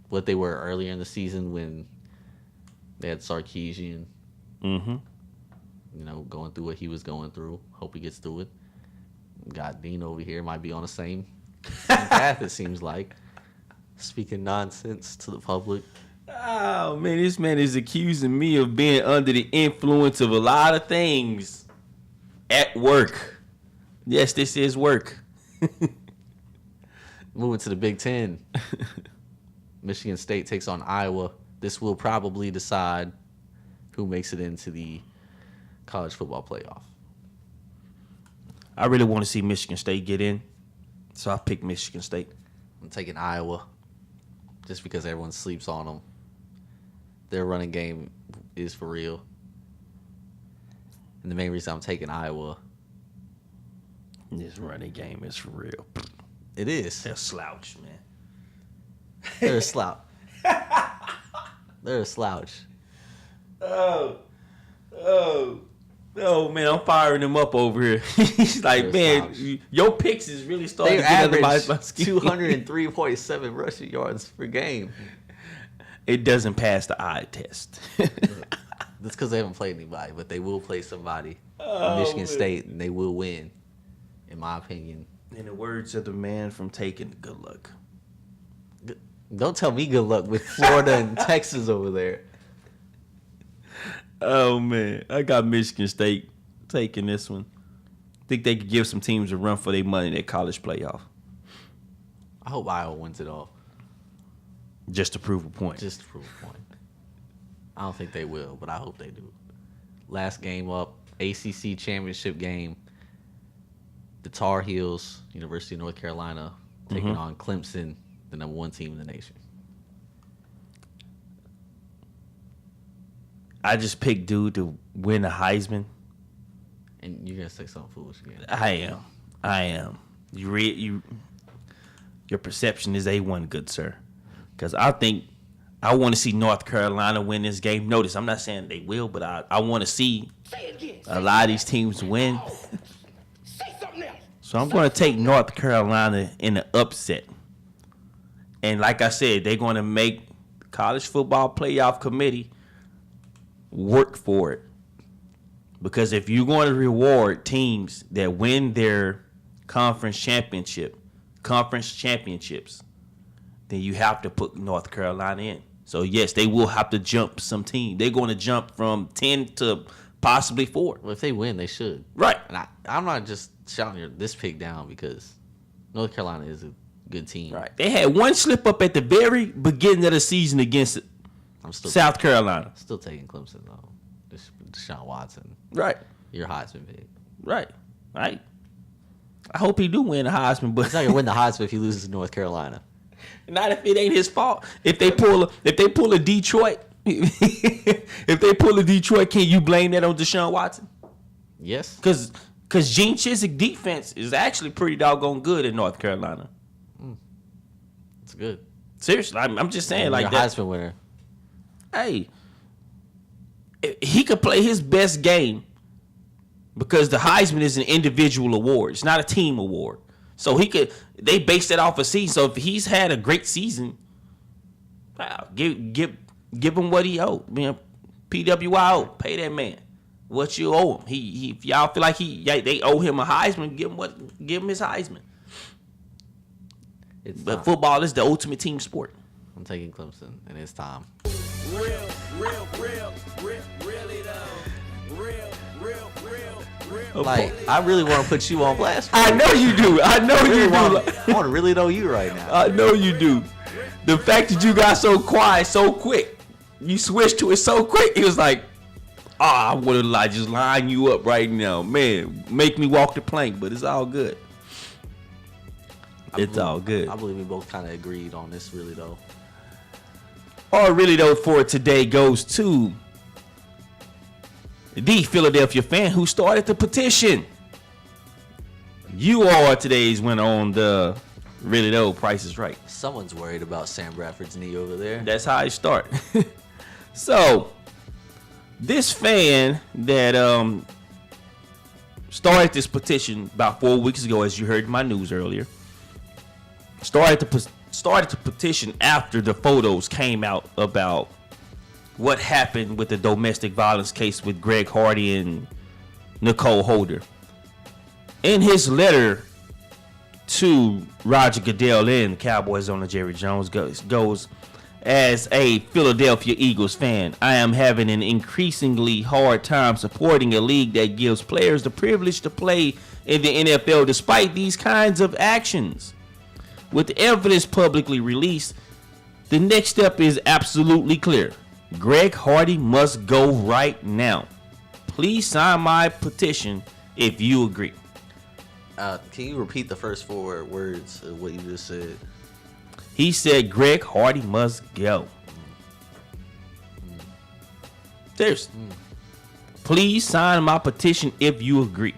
what they were earlier in the season when they had Sarkisian, Mm-hmm. you know, going through what he was going through. Hope he gets through it. Got Dean over here, might be on the same path, it seems like. Speaking nonsense to the public. Oh, man, this man is accusing me of being under the influence of a lot of things at work. Yes, this is work. Moving to the Big Ten. Michigan State takes on Iowa. This will probably decide who makes it into the college football playoff. I really want to see Michigan State get in, so I picked Michigan State. I'm taking Iowa just because everyone sleeps on them. Their running game is for real. And the main reason I'm taking Iowa, This running game is for real. it is. They're a slouch, man. They're a slouch. They're a slouch. Oh, man, I'm firing him up over here. He's like, They're man, slouch. your picks is really starting They to get under average my skin. 203.7 rushing yards per game. It doesn't pass the eye test. That's because they haven't played anybody, but they will play somebody in Michigan State, and they will win, in my opinion. In the words of the man from Taken, good luck. Don't tell me good luck with Florida and Texas over there. Oh, man. I got Michigan State taking this one. Think they could give some teams a run for their money in their college playoff. I hope Iowa wins it all, Just to prove a point. just to prove a point. I don't think they will, but I hope they do. Last game up, ACC championship game. The Tar Heels, University of North Carolina, taking on Clemson, the number one team in the nation. I just picked dude to win the Heisman. And you're gonna say something foolish again. I am. Your perception is A1, good sir. Because I want to see North Carolina win this game. Notice, I'm not saying they will, but I want to see a lot of these teams win. Say something else. So I'm going to take North Carolina in the upset. And like I said, they're going to make the College Football Playoff Committee work for it. Because if you're going to reward teams that win their conference championships, then you have to put North Carolina in. So, yes, they will have to jump some team. They're going to jump from 10 to possibly 4. Well, if they win, they should. Right. And I'm not just shouting this pick down because North Carolina is a good team. Right. They had one slip up at the very beginning of the season against South Carolina. Still taking Clemson, though. Deshaun Watson. Right. Your Heisman pick. Right. I hope he do win the Heisman, but He's not going to win the Heisman if he loses to North Carolina. not if it ain't his fault. If they pull a Detroit, if they pull a Detroit, can you blame that on Deshaun Watson? Yes. Because Gene Chizik defense is actually pretty doggone good in North Carolina. It's good. Seriously, I'm just saying, You're like a that. Heisman winner. Hey, he could play his best game because the Heisman is an individual award. It's not a team award. So they base that off a season. So if he's had a great season, wow, give him what he owed. PWI, pay that man what you owe him. He if y'all feel like they owe him a Heisman, give him his Heisman. But football is the ultimate team sport. I'm taking Clemson, and it's time. Like, I really want to put you on blast. I know you do. I know you do. I want to really know you right now. I know you do. The fact that you got so quiet so quick, you switched to it so quick, it was like, I would have just line you up right now. Man, make me walk the plank, but it's all good. It's all good. I believe we both kind of agreed on this, really, though. Or really, though, for today goes to the Philadelphia fan who started the petition. You are today's winner on the Really Though Price is Right. Someone's worried about Sam Bradford's knee over there. That's how I start. So, this fan that started this petition about 4 weeks ago, as you heard in my news earlier, started to petition after the photos came out about what happened with the domestic violence case with Greg Hardy and Nicole Holder. In his letter to Roger Goodell and Cowboys owner Jerry Jones goes, as a Philadelphia Eagles fan, I am having an increasingly hard time supporting a league that gives players the privilege to play in the NFL despite these kinds of actions. With the evidence publicly released, the next step is absolutely clear. Greg Hardy must go right now. Please sign my petition if you agree. Can you repeat the first 4 words of what you just said? He said Greg Hardy must go. Seriously. Please sign my petition if you agree.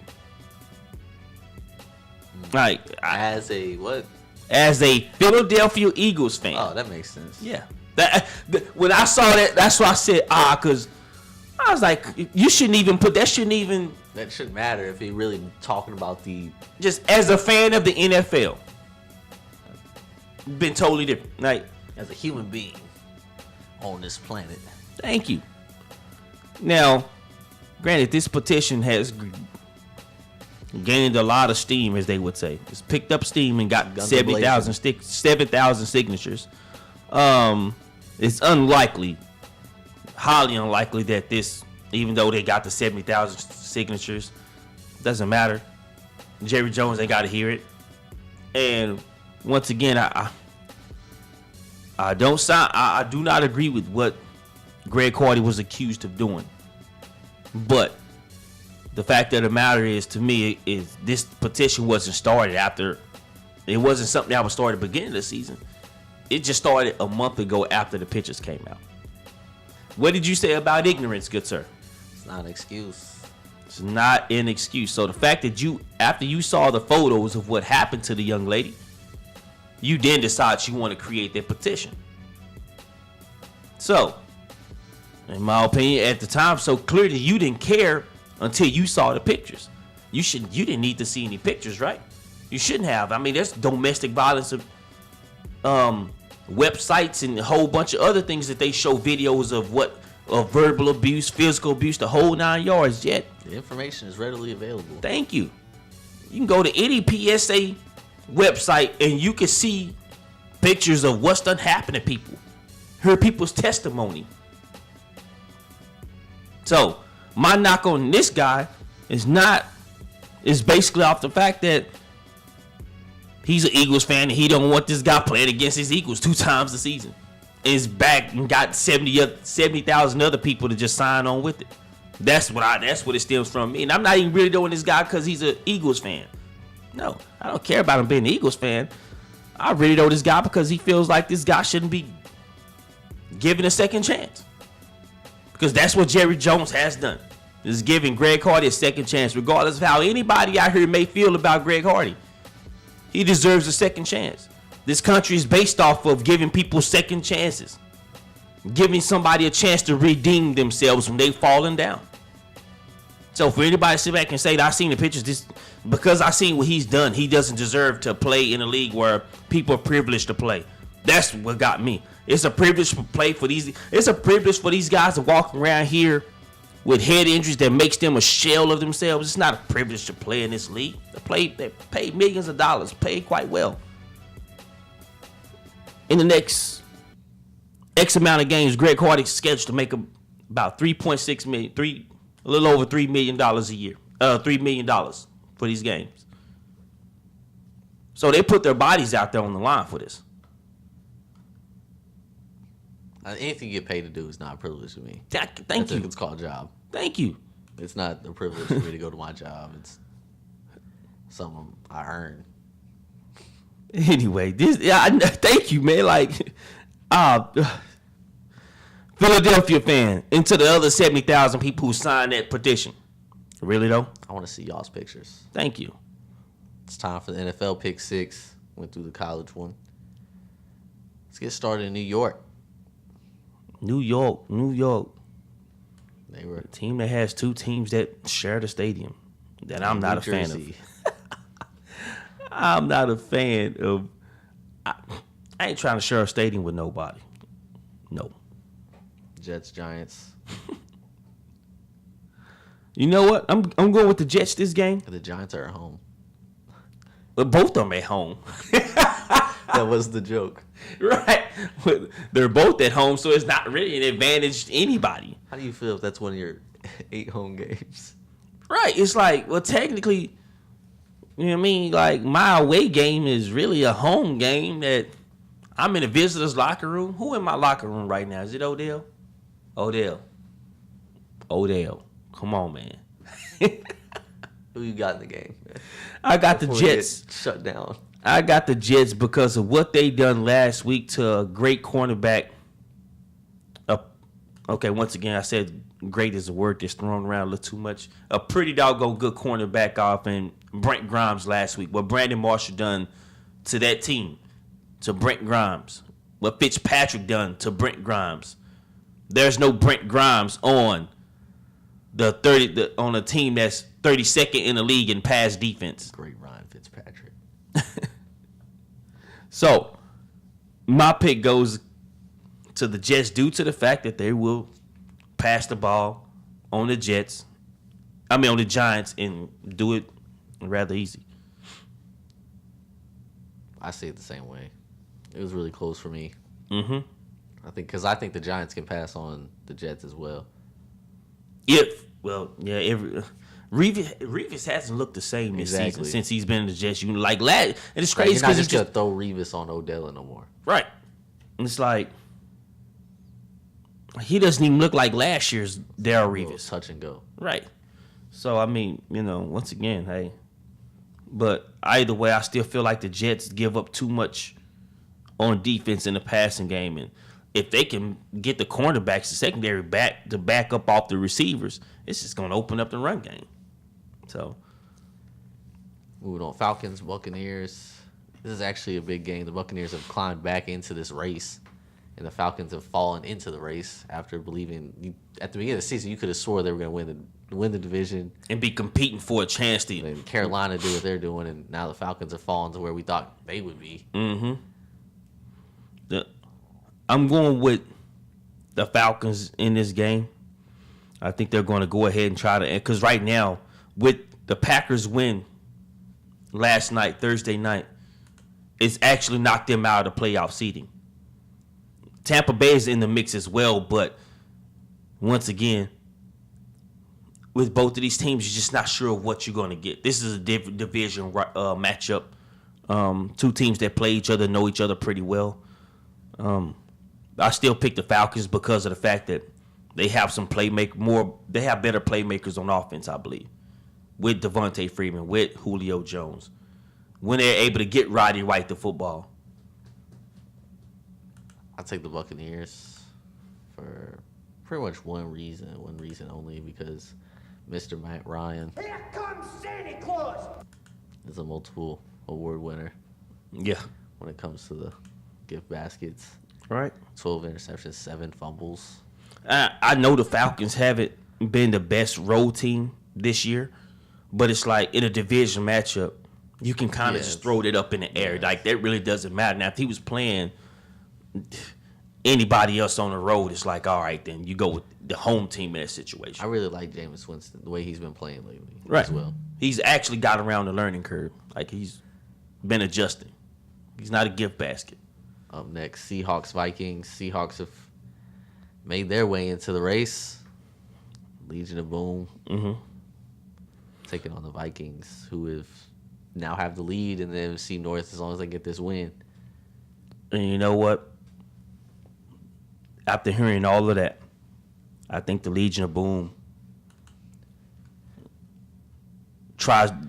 Like, As a what? as a Philadelphia Eagles fan. Oh, that makes sense. Yeah. When I saw that, that's why I said, because I was like, you shouldn't even put that. That shouldn't matter if he really talking about the. Just as a fan of the NFL, been totally different. Like, As a human being on this planet. thank you. Now, granted, this petition has gained a lot of steam, as they would say. It's picked up steam and got Guns 7,000 signatures. It's unlikely, highly unlikely that this, even though they got the 70,000 signatures, doesn't matter. Jerry Jones ain't got to hear it. And once again, I do not agree with what Greg Hardy was accused of doing. But the fact of the matter is, to me, is this petition wasn't started after. It wasn't something that was started at the beginning of the season. It just started a month ago after the pictures came out. What did you say about ignorance, good sir? It's not an excuse. It's not an excuse. So the fact that after you saw the photos of what happened to the young lady, you then decide you want to create that petition. So, in my opinion, at the time, so clearly you didn't care until you saw the pictures. You didn't need to see any pictures, right? You shouldn't have. I mean, there's domestic violence websites and a whole bunch of other things that they show videos of verbal abuse, physical abuse, the whole 9 yards. Yet The information is readily available. thank you. You can go to any PSA website and you can see pictures of what's done happen to people. Hear people's testimony. So my knock on this guy is basically off the fact that he's an Eagles fan and he don't want this guy playing against his Eagles 2 times a season. And is back and got 70,000 other people to just sign on with it. That's what it stems from me. And I'm not even really doing this guy because he's an Eagles fan. No, I don't care about him being an Eagles fan. I really know this guy because he feels like this guy shouldn't be given a second chance. Because that's what Jerry Jones has done. Is giving Greg Hardy a second chance, regardless of how anybody out here may feel about Greg Hardy. He deserves a second chance. This country is based off of giving people second chances. Giving somebody a chance to redeem themselves when they've fallen down. So for anybody to sit back and say that I seen the pictures, because I seen what he's done, he doesn't deserve to play in a league where people are privileged to play. That's what got me. It's a privilege to play for these. It's a privilege for these guys to walk around here with head injuries that makes them a shell of themselves. It's not a privilege to play in this league. They pay millions of dollars, paid quite well. In the next X amount of games, Greg Hardy's scheduled to make about $3.6 million, a little over $3 million a year. $3 million for these games. So they put their bodies out there on the line for this. Anything you get paid to do is not a privilege to me. Thank you. It's called a job. Thank you. It's not a privilege for me to go to my job. It's something I earn. Anyway, thank you, man. Like, Philadelphia fan, and to the other 70,000 people who signed that petition. Really though? I want to see y'all's pictures. Thank you. It's time for the NFL pick 6. Went through the college one. Let's get started in New York. New York. They were A team that has 2 teams that share the stadium. That I'm not a fan of. I'm not a fan of. I ain't trying to share a stadium with nobody. No. Jets, Giants. You know what? I'm going with the Jets this game. The Giants are at home. But both of them at home. That was the joke. Right. But they're both at home, so it's not really an advantage to anybody. How do you feel if that's one of your 8 home games? Right. It's like, well, technically, you know what I mean? Like, my away game is really a home game that I'm in a visitor's locker room. Who in my locker room right now? Is it Odell? Odell. Come on, man. Who you got in the game? I got Before the we Jets. get shut down. I got the Jets because of what they done last week to a great cornerback. Okay, once again, I said great is a word that's thrown around a little too much. A pretty doggone good cornerback off in Brent Grimes last week. What Brandon Marshall done to that team, to Brent Grimes. What Fitzpatrick done to Brent Grimes. There's no Brent Grimes on on a team that's 32nd in the league in pass defense. Great Ryan Fitzpatrick. So, my pick goes to the Jets due to the fact that they will pass the ball on the Giants, and do it rather easy. I see it the same way. It was really close for me. Mm-hmm. I think the Giants can pass on the Jets as well. Revis hasn't looked the same this season Exactly. since he's been in the Jets. And it's crazy You're not because just gonna throw Revis on Odell no more. right. And it's like he doesn't even look like last year's Darrell Revis. Touch and go. Right. So, I mean, once again, hey. But either way, I still feel like the Jets give up too much on defense in the passing game. And if they can get the cornerbacks, the secondary back to back up off the receivers, it's just going to open up the run game. So, Moving on. Falcons, Buccaneers. This is actually a big game. The Buccaneers have climbed back into this race and the Falcons have fallen into the race after believing at the beginning of the season you could have swore they were going to win the division and be competing for a chance to. And Carolina do what they're doing, and now the Falcons have fallen to where we thought they would be. I'm going with the Falcons in this game. I think they're going to go ahead and try to, because right now, with the Packers win last night, Thursday night, it's actually knocked them out of the playoff seeding. Tampa Bay is in the mix as well, but once again, with both of these teams, you're just not sure of what you're going to get. This is a division matchup. Two teams that play each other, know each other pretty well. I still pick the Falcons because of the fact that they have some they have better playmakers on offense, I believe, with Devontae Freeman, with Julio Jones, when they're able to get Roddy White the football. I'll take the Buccaneers for pretty much one reason only, because Mr. Matt Ryan Here comes Santa Claus! is a multiple award winner Yeah. when it comes to the gift baskets. Right. 12 interceptions, 7 fumbles. I know the Falcons haven't been the best road team this year, but it's like in a division matchup, you can kind of just throw it up in the air. Like, that really doesn't matter. Now, if he was playing anybody else on the road, it's like, all right, then you go with the home team in that situation. I really like Jameis Winston, the way he's been playing lately Right. as well. He's actually got around the learning curve. Like, he's been adjusting. He's not a gift basket. Up next, Seahawks, Vikings. Seahawks have made their way into the race. Legion of Boom. Taking on the Vikings, who now have the lead in the NFC North as long as they get this win. And you know what? After hearing all of that, I think the Legion of Boom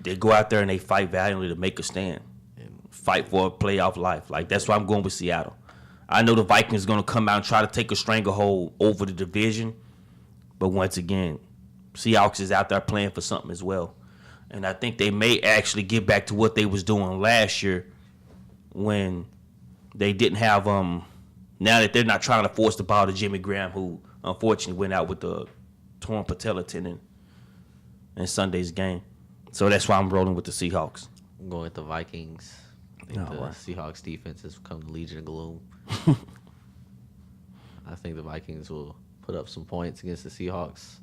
they go out there and they fight valiantly to make a stand and fight for a playoff life. Like, that's why I'm going with Seattle. I know the Vikings are going to come out and try to take a stranglehold over the division, but once again, Seahawks is out there playing for something as well. And I think they may actually get back to what they was doing last year when they didn't have now that they're not trying to force the ball to Jimmy Graham, who unfortunately went out with the torn patella tendon in Sunday's game. So that's why I'm rolling with the Seahawks. I'm going with the Vikings. I think the right. Seahawks defense has become the Legion of Gloom. I think the Vikings will put up some points against the Seahawks.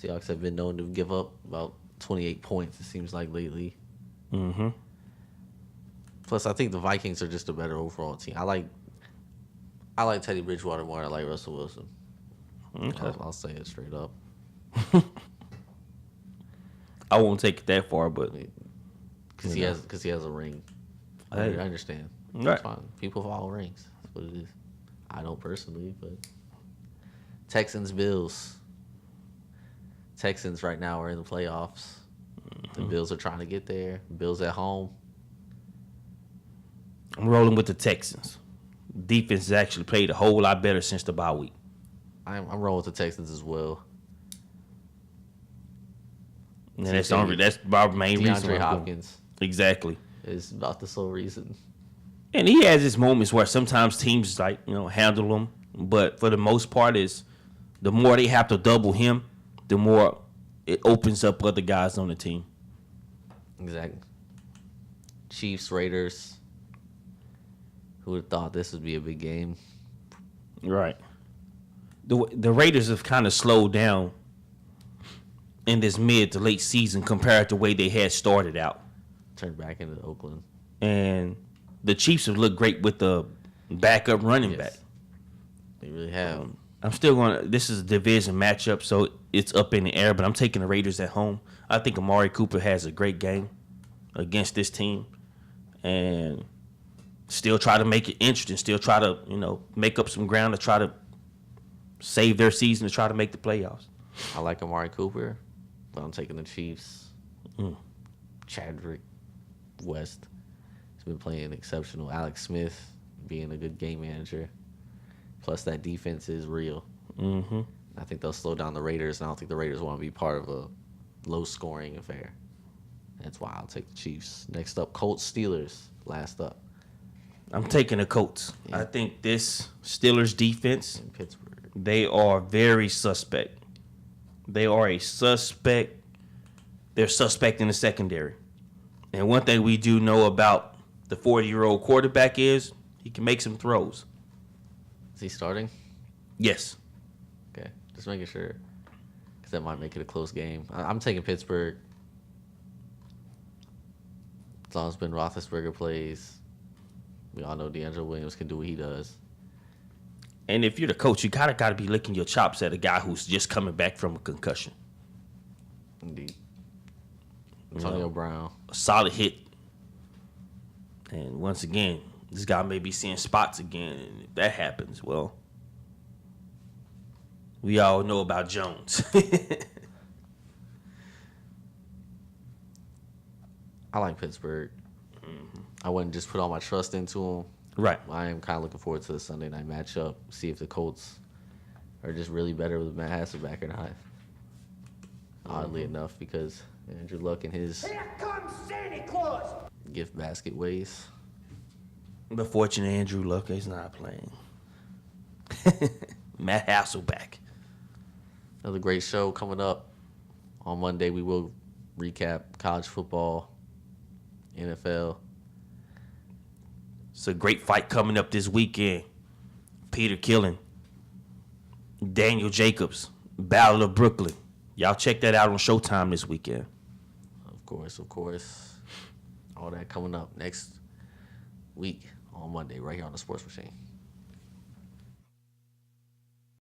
Seahawks have been known to give up about 28 points, it seems like, lately. Plus, I think the Vikings are just a better overall team. I like Teddy Bridgewater more than I like Russell Wilson. Okay. I'll say it straight up. I won't take it that far, but Because he has a ring. I Hey. understand. Right. That's fine. People follow rings. That's what it is. I don't personally, but Texans, Bills. Texans right now are in the playoffs. The Bills are trying to get there. Bills at home. I'm rolling with the Texans. Defense has actually played a whole lot better since the bye week. I'm rolling with the Texans as well. And that's my main reason. DeAndre Hopkins Exactly. is about the sole reason. And he has his moments where sometimes teams handle him, but for the most part, is the more they have to double him, the more it opens up other guys on the team. Exactly. Chiefs, Raiders. Who would have thought this would be a big game? Right. The Raiders have kind of slowed down in this mid to late season compared to the way they had started out. Turned back into Oakland. And the Chiefs have looked great with the backup running back. They really have. I'm still going to – this is a division matchup, so it's up in the air, but I'm taking the Raiders at home. I think Amari Cooper has a great game against this team and still try to make it interesting, still try to, make up some ground to try to save their season to try to make the playoffs. I like Amari Cooper, but I'm taking the Chiefs. Chadwick West has been playing exceptional. Alex Smith being a good game manager. Plus, that defense is real. I think they'll slow down the Raiders, and I don't think the Raiders want to be part of a low-scoring affair. That's why I'll take the Chiefs. Next up, Colts, Steelers. Last up. I'm taking the Colts. Yeah. I think this Steelers defense, in Pittsburgh. they are very suspect. They are a suspect. They're suspect in the secondary. And one thing we do know about the 40-year-old quarterback is he can make some throws. Is he starting? Yes. Okay, just making sure, because that might make it a close game. I'm taking Pittsburgh. As long as Ben Roethlisberger plays, we all know DeAngelo Williams can do what he does. And if you're the coach, you got to be licking your chops at a guy who's just coming back from a concussion. Indeed. Antonio Brown. A solid hit. And once again, this guy may be seeing spots again. And if that happens, well, we all know about Jones. I like Pittsburgh. I wouldn't just put all my trust into him. Right. I am kind of looking forward to the Sunday night matchup. See if the Colts are just really better with Matt Hasselbeck or not. Oddly enough, because Andrew Luck and his Here comes Santa Claus! gift basket ways. But fortunately, Andrew Luck is not playing. Matt Hasselbeck. Another great show coming up. On Monday, we will recap college football, NFL. It's a great fight coming up this weekend. Peter Killen, Daniel Jacobs, Battle of Brooklyn. Y'all check that out on Showtime this weekend. Of course. All that coming up next week on Monday right here on the Sports Machine.